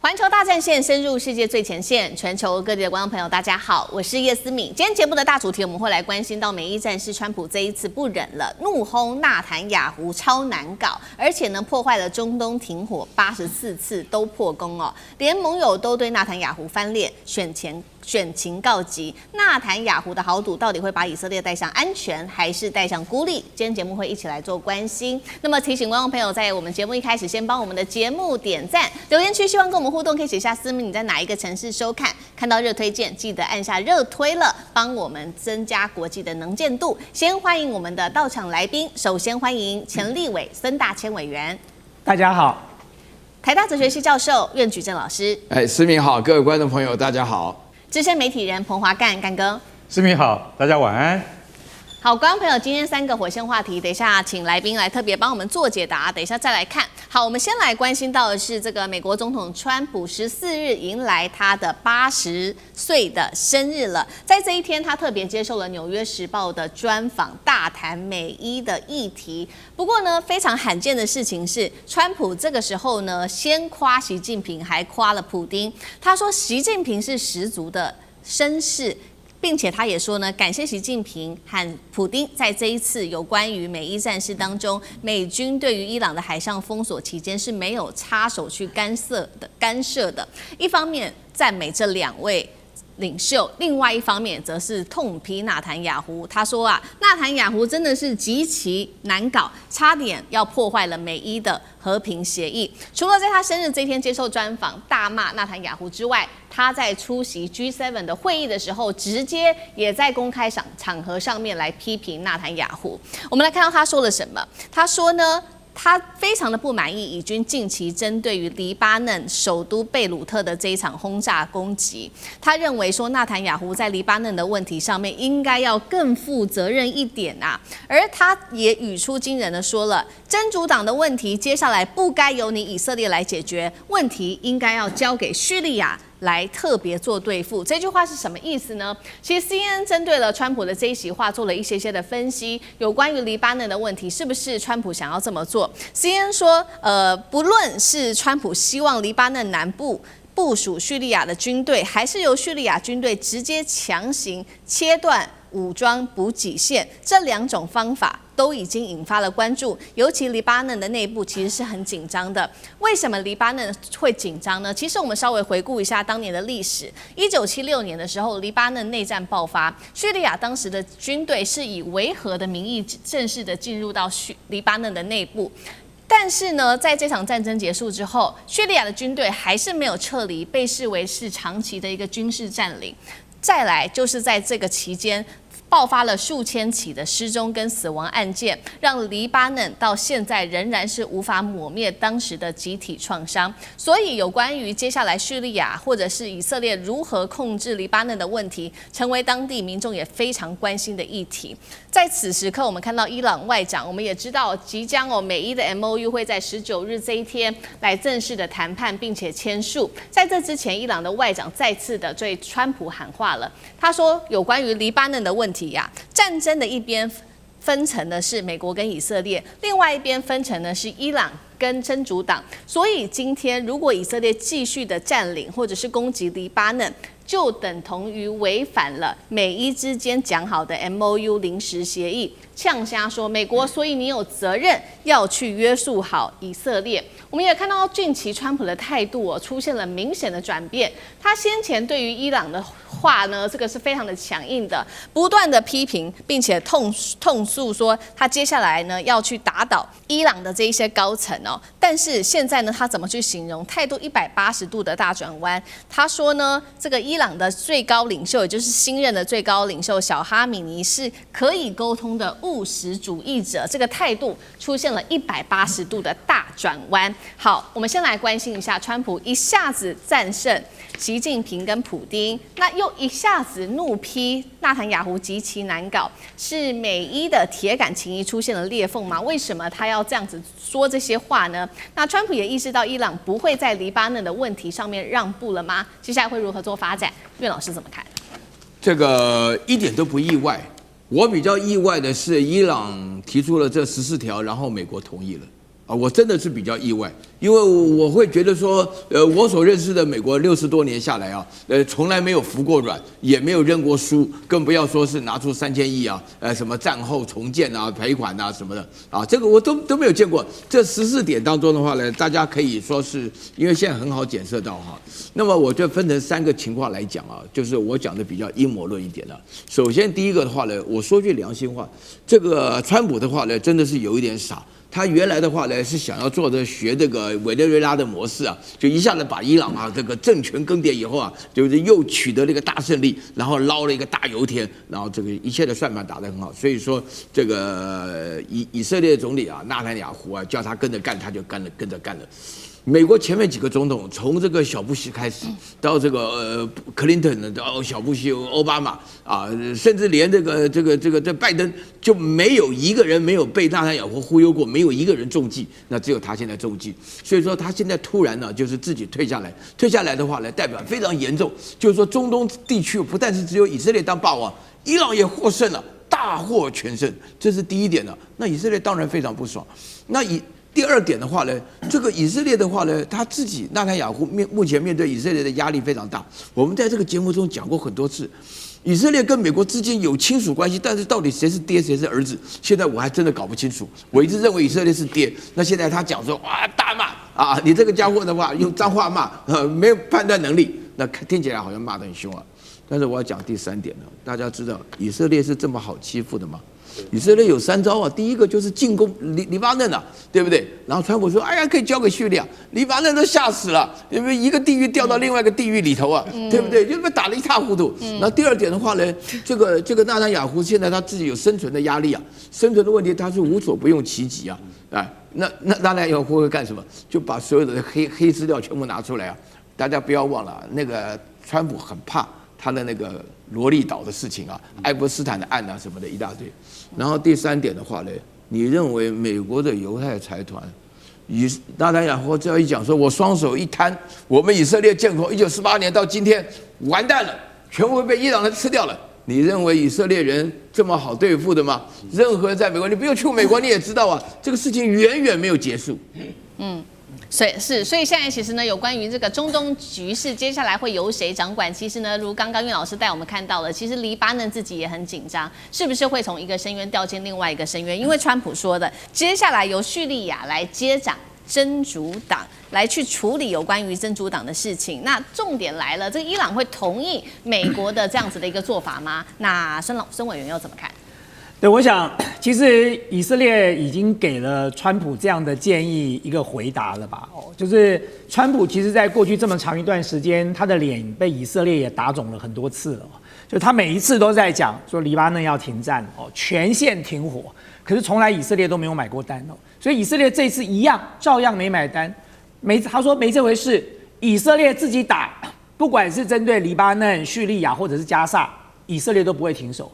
环球大战线深入世界最前线，全球各地的观众朋友，大家好，我是叶思敏。今天节目的大主题，我们会来关心到美伊战事，川普这一次不忍了，怒轰纳坦雅胡超难搞，而且呢破坏了中东停火84次都破功哦，连盟友都对纳坦雅胡翻脸，选情告急，纳坦雅胡的豪赌到底会把以色列带向安全，还是带向孤立？今天节目会一起来做关心。那么提醒观众朋友，在我们节目一开始，先帮我们的节目点赞，留言区希望跟我们互动，可以写下思敏你在哪一个城市收看，看到热推荐记得按下热推了，帮我们增加国际的能见度。先欢迎我们的到场来宾，首先欢迎前立委孙大千委员，大家好；台大哲学系教授苑举正老师，思敏好，各位观众朋友大家好。资深媒体人彭华干哥，思敏好，大家晚安。好，观众朋友，今天3个火线话题，等一下请来宾来特别帮我们做解答，等一下再来看。好，我们先来关心到的是这个美国总统川普14日迎来他的80岁的生日了，在这一天，他特别接受了《纽约时报》的专访，大谈美伊的议题。不过呢，非常罕见的事情是，川普这个时候呢，先夸习近平，还夸了普丁。他说，习近平是十足的绅士。并且他也说呢，感谢习近平和普丁在这一次有关于美伊战事当中，美军对于伊朗的海上封锁期间是没有插手去干涉的。一方面赞美这2位领袖，另外一方面则是痛批纳坦雅胡。他说啊，纳坦雅胡真的是极其难搞，差点要破坏了美伊的和平协议。除了在他生日这天接受专访大骂纳坦雅胡之外，他在出席 G7 的会议的时候，直接也在公开场合上面来批评纳坦雅胡。我们来看到他说了什么。他说呢，他非常的不满意以军近期针对于黎巴嫩首都贝鲁特的这一场轰炸攻击。他认为说，纳坦雅胡在黎巴嫩的问题上面应该要更负责任一点啊。而他也语出惊人的说了，真主党的问题接下来不该由你以色列来解决，问题应该要交给叙利亚来特别做对付。这句话是什么意思呢？其实 CNN 针对了川普的这一席话做了一些的分析，有关于黎巴嫩的问题，是不是川普想要这么做？ CNN 说，不论是川普希望黎巴嫩南部部署叙利亚的军队，还是由叙利亚军队直接强行切断武装补给线，这2种方法都已经引发了关注，尤其黎巴嫩的内部其实是很紧张的。为什么黎巴嫩会紧张呢？其实我们稍微回顾一下当年的历史，1976年的时候，黎巴嫩内战爆发，叙利亚当时的军队是以维和的名义正式的进入到黎巴嫩的内部。但是呢，在这场战争结束之后，叙利亚的军队还是没有撤离，被视为是长期的一个军事占领。再来就是在这个期间，爆发了数千起的失踪跟死亡案件，让黎巴嫩到现在仍然是无法抹灭当时的集体创伤。所以有关于接下来叙利亚或者是以色列如何控制黎巴嫩的问题，成为当地民众也非常关心的议题。在此时刻，我们看到伊朗外长，我们也知道即将美伊的 MOU 会在19日这一天来正式的谈判并且签署。在这之前，伊朗的外长再次的对川普喊话了，他说有关于黎巴嫩的问题战争的一边分成的是美国跟以色列，另外一边分成的是伊朗跟真主党。所以今天如果以色列继续的占领或者是攻击黎巴嫩，就等同于违反了美伊之间讲好的 MOU 临时协议，呛瞎说美国，所以你有责任要去约束好以色列。我们也看到近期川普的态度出现了明显的转变，他先前对于伊朗的话呢，这个是非常的强硬的，不断的批评，并且痛诉说他接下来呢要去打倒伊朗的这一些高层但是现在呢，他怎么去形容态度180度的大转弯？他说呢，这个伊朗的最高领袖，也就是新任的最高领袖小哈米尼是可以沟通的务实主义者，这个态度出现了180度的大转弯。好，我们先来关心一下川普一下子战胜习近平跟普丁，那又一下子怒批纳坦雅胡极其难搞，是美伊的铁杆情谊出现了裂缝吗？为什么他要这样子说这些话呢？那川普也意识到伊朗不会在黎巴嫩的问题上面让步了吗？接下来会如何做发展？苑老师怎么看？这个一点都不意外。我比较意外的是，伊朗提出了这14条，然后美国同意了。我真的是比较意外，因为我会觉得说，我所认识的美国60多年下来啊，从来没有服过软，也没有认过输，更不要说是拿出3000亿啊，什么战后重建啊、赔款啊什么的啊，这个我都没有见过。这14点当中的话呢，大家可以说是因为现在很好检测到哈，那么我就分成3个情况来讲啊，就是我讲的比较阴谋论一点的。首先第一个的话呢，我说句良心话，这个川普的话呢，真的是有一点傻。他原来的话呢是想要做的学这个委内瑞拉的模式啊，就一下子把伊朗啊这个政权更迭以后啊，就是又取得了一个大胜利，然后捞了一个大油田，然后这个一切的算盘打得很好，所以说这个以色列总理啊纳坦雅胡啊叫他跟着干，他就跟着干了。美国前面几个总统，从这个小布希开始，到这个克林顿，到小布希、奥巴马啊，甚至连这拜登，就没有一个人没有被纳坦雅胡忽悠过，没有一个人中计，那只有他现在中计。所以说他现在突然呢，就是自己退下来，退下来的话呢，代表非常严重，就是说中东地区不但是只有以色列当霸王，伊朗也获胜了，大获全胜，这是第一点的。那以色列当然非常不爽。那第二点的话呢，这个以色列的话呢，他自己纳坦雅胡目前面对以色列的压力非常大。我们在这个节目中讲过很多次，以色列跟美国之间有亲属关系，但是到底谁是爹谁是儿子，现在我还真的搞不清楚。我一直认为以色列是爹，那现在他讲说哇大骂啊，你这个家伙的话用脏话骂，没有判断能力，那听起来好像骂得很凶啊。但是我要讲第3点了，大家知道以色列是这么好欺负的吗？以色列有3招啊，第一个就是进攻黎巴嫩啊，对不对？然后川普说，哎呀，可以交给叙利亚，黎巴嫩都吓死了，因为一个地狱掉到另外一个地狱里头啊，对不对？就被打得一塌糊涂。然后第二点的话呢，这个纳坦雅胡现在他自己有生存的压力啊，生存的问题他是无所不用其极啊，那纳坦雅胡会干什么？就把所有的黑资料全部拿出来啊！大家不要忘了，那个川普很怕他的那个罗利岛的事情啊，爱泼斯坦的案啊什么的一大堆。然后第3点的话呢，你认为美国的犹太财团，纳坦雅胡只要一讲说，我双手一摊，我们以色列建国1948年到今天完蛋了，全部被伊朗人吃掉了。你认为以色列人这么好对付的吗？任何人在美国，你不用去美国，你也知道啊，这个事情远远没有结束。所以现在其实呢，有关于这个中东局势，接下来会由谁掌管？其实呢，如刚刚岳老师带我们看到了，其实黎巴嫩自己也很紧张，是不是会从一个深渊掉进另外一个深渊？因为川普说的，接下来由叙利亚来接掌真主党，来去处理有关于真主党的事情。那重点来了，这伊朗会同意美国的这样子的一个做法吗？那申委员又怎么看？对，我想其实以色列已经给了川普这样的建议一个回答了吧？就是川普其实在过去这么长一段时间，他的脸被以色列也打肿了很多次了。就他每一次都在讲说黎巴嫩要停战全线停火，可是从来以色列都没有买过单所以以色列这次一样照样没买单，他说没这回事，以色列自己打，不管是针对黎巴嫩、叙利亚或者是加萨，以色列都不会停手。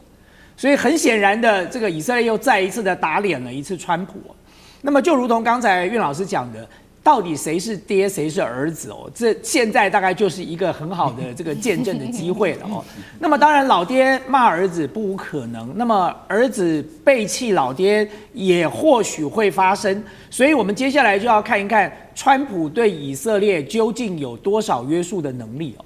所以很显然的，这个以色列又再一次的打脸了一次川普。那么就如同刚才岳老师讲的，到底谁是爹谁是儿子这现在大概就是一个很好的这个见证的机会了那么当然老爹骂儿子不无可能，那么儿子背弃老爹也或许会发生。所以我们接下来就要看一看川普对以色列究竟有多少约束的能力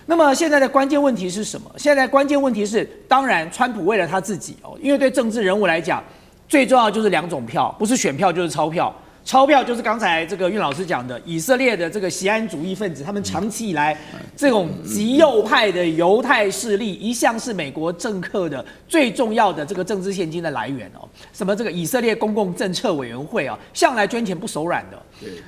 那么现在的关键问题是什么？现在关键问题是，当然川普为了他自己因为对政治人物来讲，最重要就是2种票，不是选票就是钞票。钞票就是刚才这个岳老师讲的，以色列的这个锡安主义分子，他们长期以来这种极右派的犹太势力，一向是美国政客的最重要的这个政治现金的来源什么这个以色列公共政策委员会向来捐钱不手软的。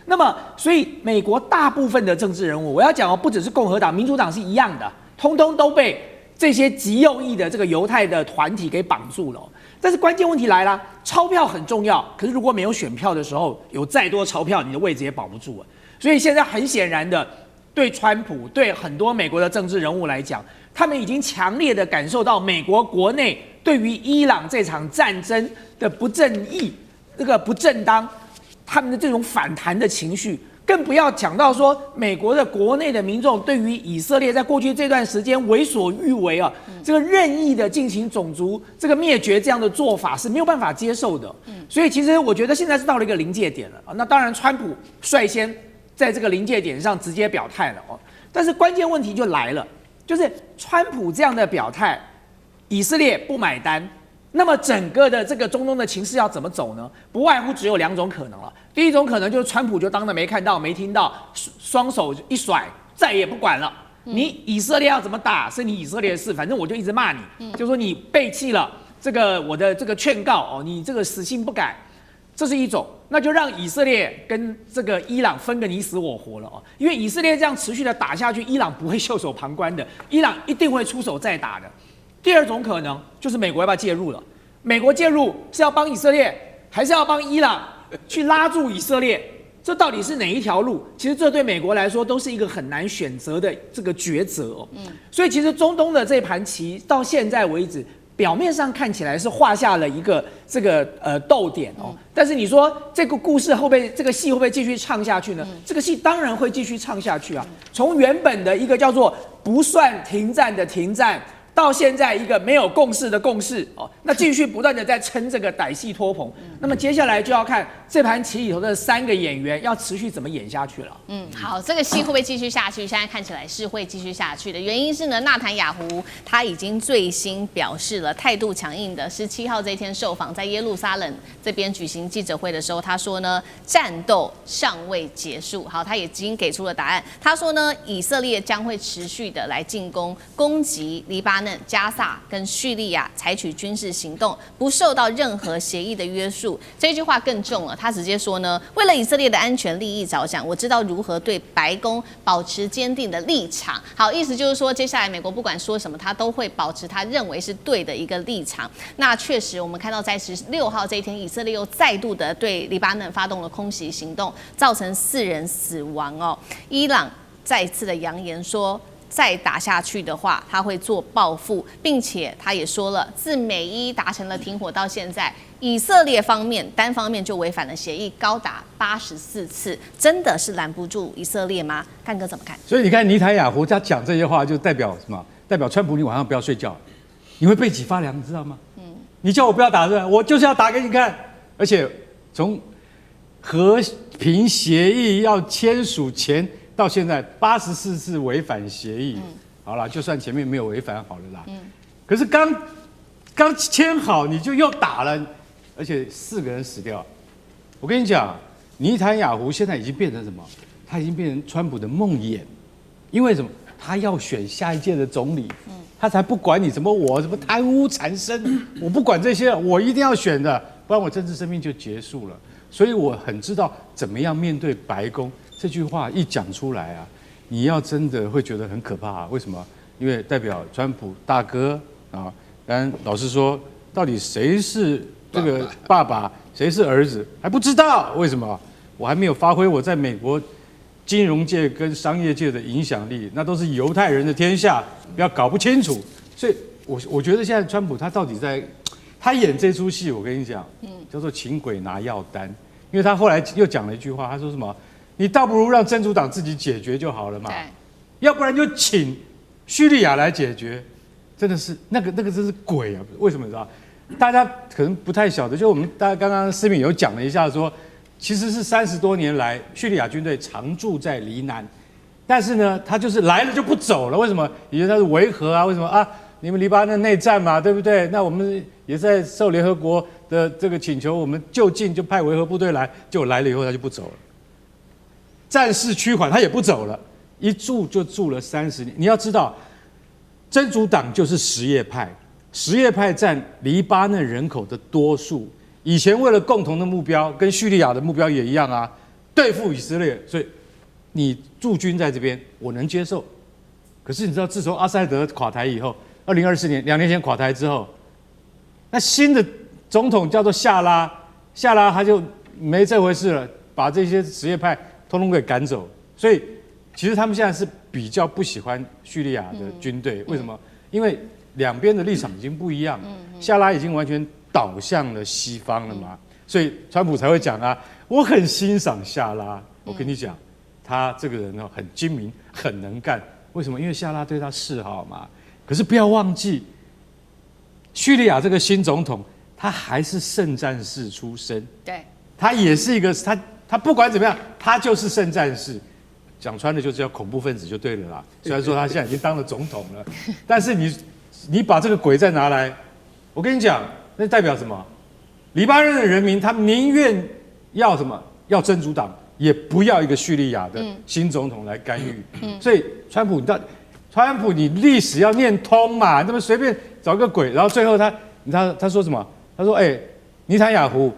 那么，所以美国大部分的政治人物，我要讲不只是共和党、民主党是一样的，通通都被这些极右翼的这个犹太的团体给绑住了。但是关键问题来了，钞票很重要，可是如果没有选票的时候，有再多钞票，你的位置也保不住所以现在很显然的，对川普、对很多美国的政治人物来讲，他们已经强烈的感受到美国国内对于伊朗这场战争的不正义、这个不正当，他们的这种反弹的情绪更不要讲到说美国的国内的民众对于以色列在过去这段时间为所欲为啊，这个任意的进行种族这个灭绝这样的做法是没有办法接受的。所以其实我觉得现在是到了一个临界点了啊。那当然，川普率先在这个临界点上直接表态了哦。但是关键问题就来了，就是川普这样的表态，以色列不买单。那么整个的这个中东的情势要怎么走呢？不外乎只有2种可能了。第一种可能就是川普就当着没看到、没听到，双手一甩，再也不管了。你以色列要怎么打是你以色列的事，反正我就一直骂你，就说你背弃了这个我的这个劝告哦，你这个死性不改，这是一种。那就让以色列跟这个伊朗分个你死我活了哦，因为以色列这样持续的打下去，伊朗不会袖手旁观的，伊朗一定会出手再打的。第二种可能就是美国要不要介入了？美国介入是要帮以色列，还是要帮伊朗去拉住以色列？这到底是哪一条路？其实这对美国来说都是一个很难选择的这个抉择哦。所以其实中东的这盘棋到现在为止，表面上看起来是画下了一个这个逗点哦。但是你说这个故事会不会这个戏会不会继续唱下去呢？这个戏当然会继续唱下去啊。从原本的一个叫做不算停战的停战。到现在一个没有共识的共识哦，那继续不断的在撑这个歹戏拖棚。那么接下来就要看这盘棋里头的3个演员要持续怎么演下去了。好，这个戏会不会继续下去？现在看起来是会继续下去的。原因是呢，纳坦雅胡他已经最新表示了态度强硬的。17号这一天受访，在耶路撒冷这边举行记者会的时候，他说呢，战斗尚未结束。好，他已经给出了答案。他说呢，以色列将会持续的来进攻，攻击黎巴嫩、加萨跟叙利亚，采取军事行动，不受到任何协议的约束。这句话更重了，他直接说呢，为了以色列的安全利益着想，我知道如何对白宫保持坚定的立场。好，意思就是说，接下来美国不管说什么，他都会保持他认为是对的一个立场。那确实，我们看到在16号这一天，以色列又再度的对黎巴嫩发动了空袭行动，造成4人死亡哦。伊朗再次的扬言说，再打下去的话，他会做报复，并且他也说了，自美伊达成了停火到现在，以色列方面单方面就违反了协议高达84次，真的是拦不住以色列吗？干哥怎么看？所以你看尼坦雅胡他讲这些话，就代表什么？代表川普你晚上不要睡觉，你会背脊发凉，你知道吗？你叫我不要打是吧？我就是要打给你看。而且从和平协议要签署前到现在84次违反协议，好了，就算前面没有违反好了啦。可是刚签好你就又打了，而且4个人死掉。我跟你讲，尼坦雅胡现在已经变成什么？他已经变成川普的梦魇，因为什么？他要选下一届的总理，他才不管你什么贪污缠身，我不管这些，我一定要选的，不然我政治生命就结束了。所以我很知道怎么样面对白宫。这句话一讲出来啊，你要真的会觉得很可怕。为什么？因为代表川普大哥啊。当然，老实说，到底谁是这个爸爸，谁是儿子还不知道。为什么？我还没有发挥我在美国金融界跟商业界的影响力，那都是犹太人的天下，不要搞不清楚。所以我觉得现在川普他到底他演这出戏，我跟你讲，叫做请鬼拿药单。因为他后来又讲了一句话，他说什么？你倒不如让真主党自己解决就好了嘛，要不然就请叙利亚来解决，真的是那个真是鬼啊！为什么你知道？大家可能不太晓得，就我们大家刚刚思敏有讲了一下说，其实是30多年来叙利亚军队常驻在黎南，但是呢，他就是来了就不走了。为什么？以为他是维和啊？为什么啊？你们黎巴嫩内战嘛，对不对？那我们也在受联合国的这个请求，我们就近就派维和部队来，结果来了以后他就不走了。战事趋缓，他也不走了，一住就住了30年。你要知道，真主党就是什叶派，什叶派占黎巴嫩人口的多数。以前为了共同的目标，跟叙利亚的目标也一样啊，对付以色列，所以你驻军在这边，我能接受。可是你知道，自从阿塞德垮台以后，2024年2年前垮台之后，那新的总统叫做夏拉他就没这回事了，把这些什叶派通通给赶走，所以其实他们现在是比较不喜欢叙利亚的军队。为什么？因为两边的立场已经不一样，夏拉已经完全倒向了西方了嘛，所以川普才会讲啊，我很欣赏夏拉。我跟你讲，他这个人呢很精明，很能干。为什么？因为夏拉对他示好嘛。可是不要忘记，叙利亚这个新总统，他还是圣战士出身。对，他也是一个他不管怎么样，他就是圣战士。讲穿了就叫恐怖分子就对了啦。虽然说他现在已经当了总统了，但是你把这个鬼再拿来，我跟你讲，那代表什么？黎巴嫩的人民他宁愿要什么？要真主党，也不要一个叙利亚的新总统来干预。所以川普你历史要念通嘛，那么随便找个鬼，然后最后他说什么？他说尼坦雅胡，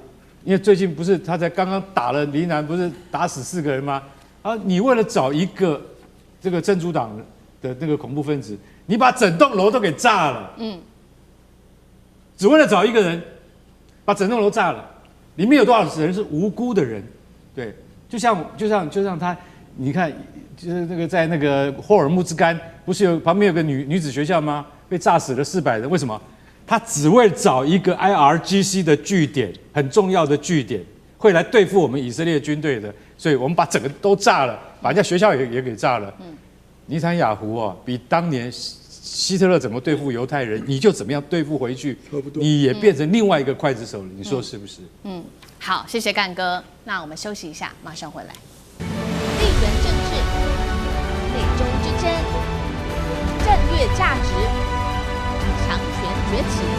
因为最近不是他才刚刚打了黎南，不是打死4个人吗？啊，你为了找一个这个真主党的那个恐怖分子，你把整栋楼都给炸了，只为了找一个人，把整栋楼炸了，里面有多少人是无辜的人？对，就像他，你看，就是那个在那个霍尔木兹干，不是旁边有个女子学校吗？被炸死了400人，为什么？他只为找一个 IRGC 的据点，很重要的据点，会来对付我们以色列军队的。所以我们把整个都炸了，把人家学校也给炸了。尼坦雅胡比当年希特勒怎么对付犹太人，你就怎么样对付回去，你也变成另外一个刽子手了。你说是不是？好，谢谢干哥。那我们休息一下，马上回来。地缘政治、美中之争、战略价值、强权崛起。